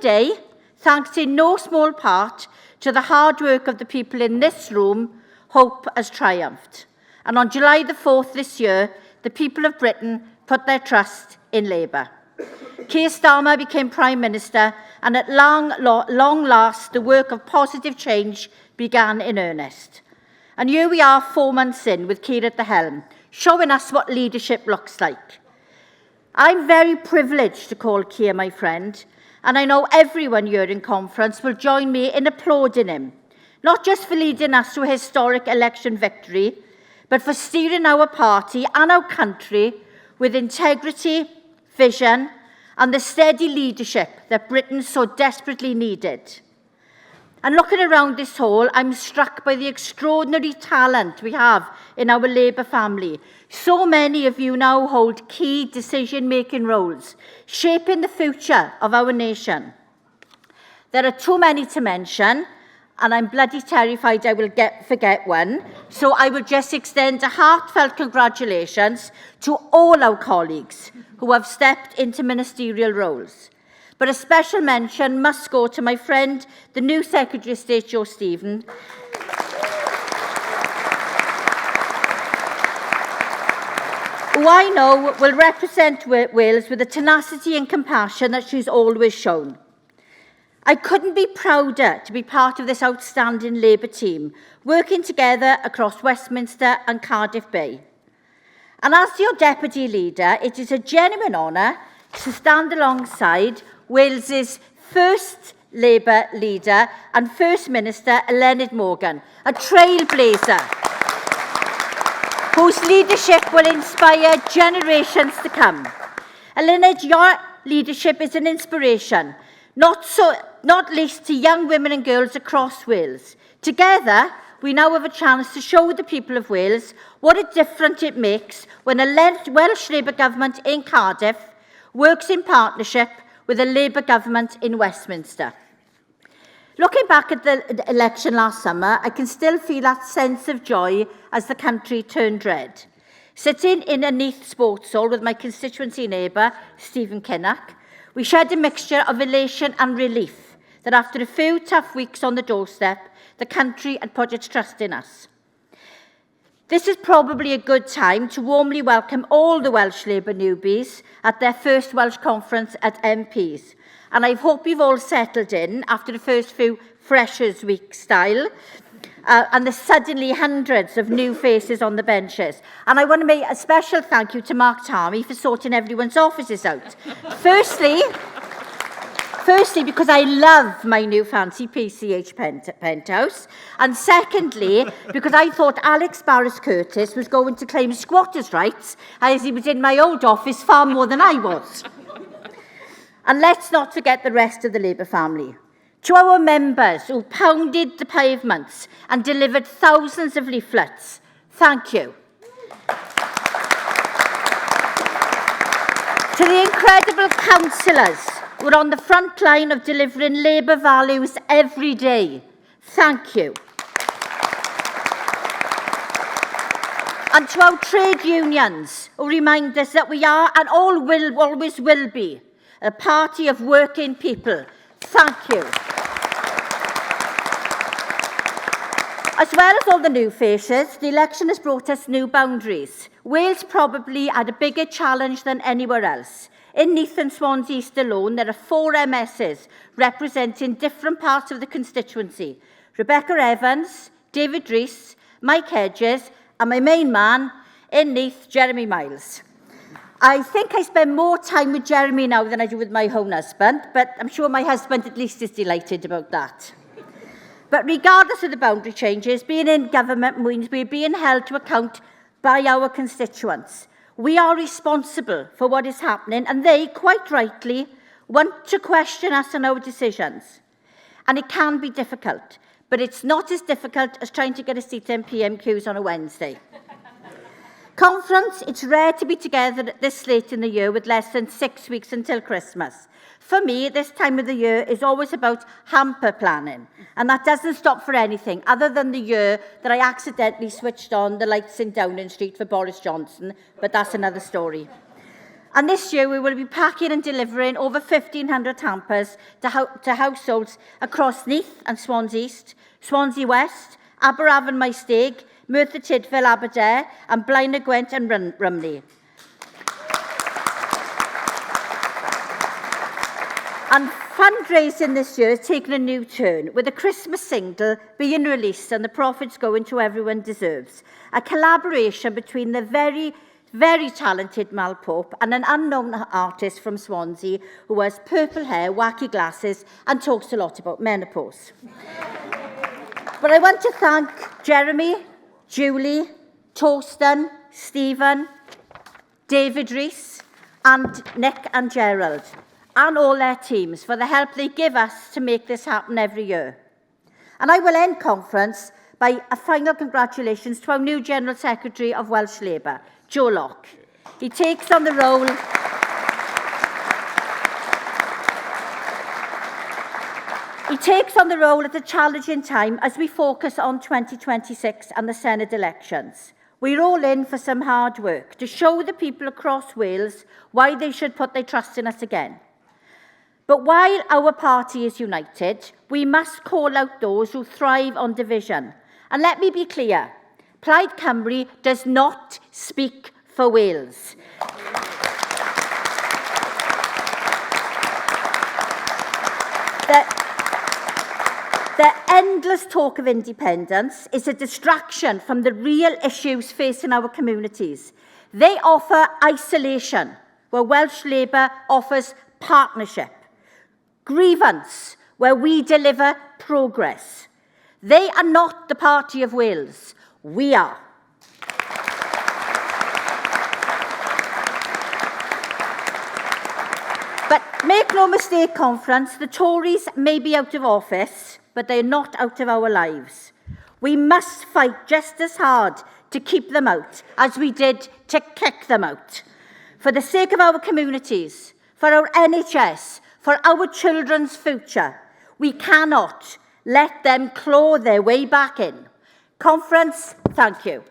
today, thanks in no small part to the hard work of the people in this room, hope has triumphed. And on July the 4th this year, the people of Britain put their trust in Labour. Keir Starmer became Prime Minister, and at long last, the work of positive change began in earnest. And here we are 4 months in with Keir at the helm, showing us what leadership looks like. I'm very privileged to call Keir my friend, and I know everyone here in conference will join me in applauding him, not just for leading us to a historic election victory, but for steering our party and our country with integrity, vision, and the steady leadership that Britain so desperately needed. And looking around this hall, I'm struck by the extraordinary talent we have in our Labour family. So many of you now hold key decision-making roles, shaping the future of our nation. There are too many to mention, and I'm bloody terrified I will forget one, so I will just extend a heartfelt congratulations to all our colleagues who have stepped into ministerial roles. But a special mention must go to my friend, the new Secretary of State, Joe Stephen, who I know will represent Wales with the tenacity and compassion that she's always shown. I couldn't be prouder to be part of this outstanding Labour team, working together across Westminster and Cardiff Bay. And as your Deputy Leader, it is a genuine honour to stand alongside Wales's first Labour leader and First Minister, Llafur Morgan, a trailblazer whose leadership will inspire generations to come. Llafur, your leadership is an inspiration, not least to young women and girls across Wales. Together, we now have a chance to show the people of Wales what a difference it makes when a Welsh Labour government in Cardiff works in partnership with a Labour government in Westminster. Looking back at the election last summer, I can still feel that sense of joy as the country turned red. Sitting in a Neath sports hall with my constituency neighbour, Stephen Kinnock, we shared a mixture of elation and relief that after a few tough weeks on the doorstep, the country had put its trust in us. This is probably a good time to warmly welcome all the Welsh Labour newbies at their first Welsh Conference at MPs. And I hope you've all settled in after the first few Freshers' Week style, and there's suddenly hundreds of new faces on the benches. And I want to make a special thank you to Mark Tarmy for sorting everyone's offices out. Firstly, because I love my new fancy PCH penthouse, and secondly, because I thought Alex Barris-Curtis was going to claim squatters' rights as he was in my old office far more than I was. And let's not forget the rest of the Labour family. To our members who pounded the pavements and delivered thousands of leaflets, thank you. To the incredible councillors who are on the front line of delivering Labour values every day, thank you. And to our trade unions who remind us that we are and always will be a party of working people, thank you. As well as all the new faces, the election has brought us new boundaries. Wales probably had a bigger challenge than anywhere else. In Neath and Swansea East alone, there are 4 MSs representing different parts of the constituency. Rebecca Evans, David Rees, Mike Hedges, and my main man in Neath, Jeremy Miles. I think I spend more time with Jeremy now than I do with my own husband, but I'm sure my husband at least is delighted about that. But regardless of the boundary changes, being in government means we're being held to account by our constituents. We are responsible for what is happening, and they, quite rightly, want to question us and our decisions. And it can be difficult, but it's not as difficult as trying to get a seat in PMQs on a Wednesday. Conference, it's rare to be together this late in the year with less than 6 weeks until Christmas. For me, this time of the year is always about hamper planning, and that doesn't stop for anything other than the year that I accidentally switched on the lights in Downing Street for Boris Johnson, but that's another story. And this year we will be packing and delivering over 1,500 hampers to households across Neath and Swansea East, Swansea West, Aberavon Maesteg, Merthyr Tydfil, Aberdare, and Blaen y Gwent and Rhymney. And fundraising this year has taken a new turn, with a Christmas single being released and the profits going to Everyone Deserves, a collaboration between the very talented Mal Pope and an unknown artist from Swansea who has purple hair, wacky glasses, and talks a lot about menopause. But I want to thank Jeremy, Julie, Torsten, Stephen, David Rees, and Nick and Gerald, and all their teams for the help they give us to make this happen every year. And I will end conference by a final congratulations to our new General Secretary of Welsh Labour, Joe Locke. He takes on the role at a challenging time as we focus on 2026 and the Senedd elections. We're all in for some hard work to show the people across Wales why they should put their trust in us again. But while our party is united, we must call out those who thrive on division. And let me be clear, Plaid Cymru does not speak for Wales. The endless talk of independence is a distraction from the real issues facing our communities. They offer isolation, where Welsh Labour offers partnership. Grievance, where we deliver progress. They are not the party of Wales. We are. But make no mistake, conference, the Tories may be out of office, but they're not out of our lives. We must fight just as hard to keep them out as we did to kick them out. For the sake of our communities, for our NHS, for our children's future, we cannot let them claw their way back in. Conference, thank you.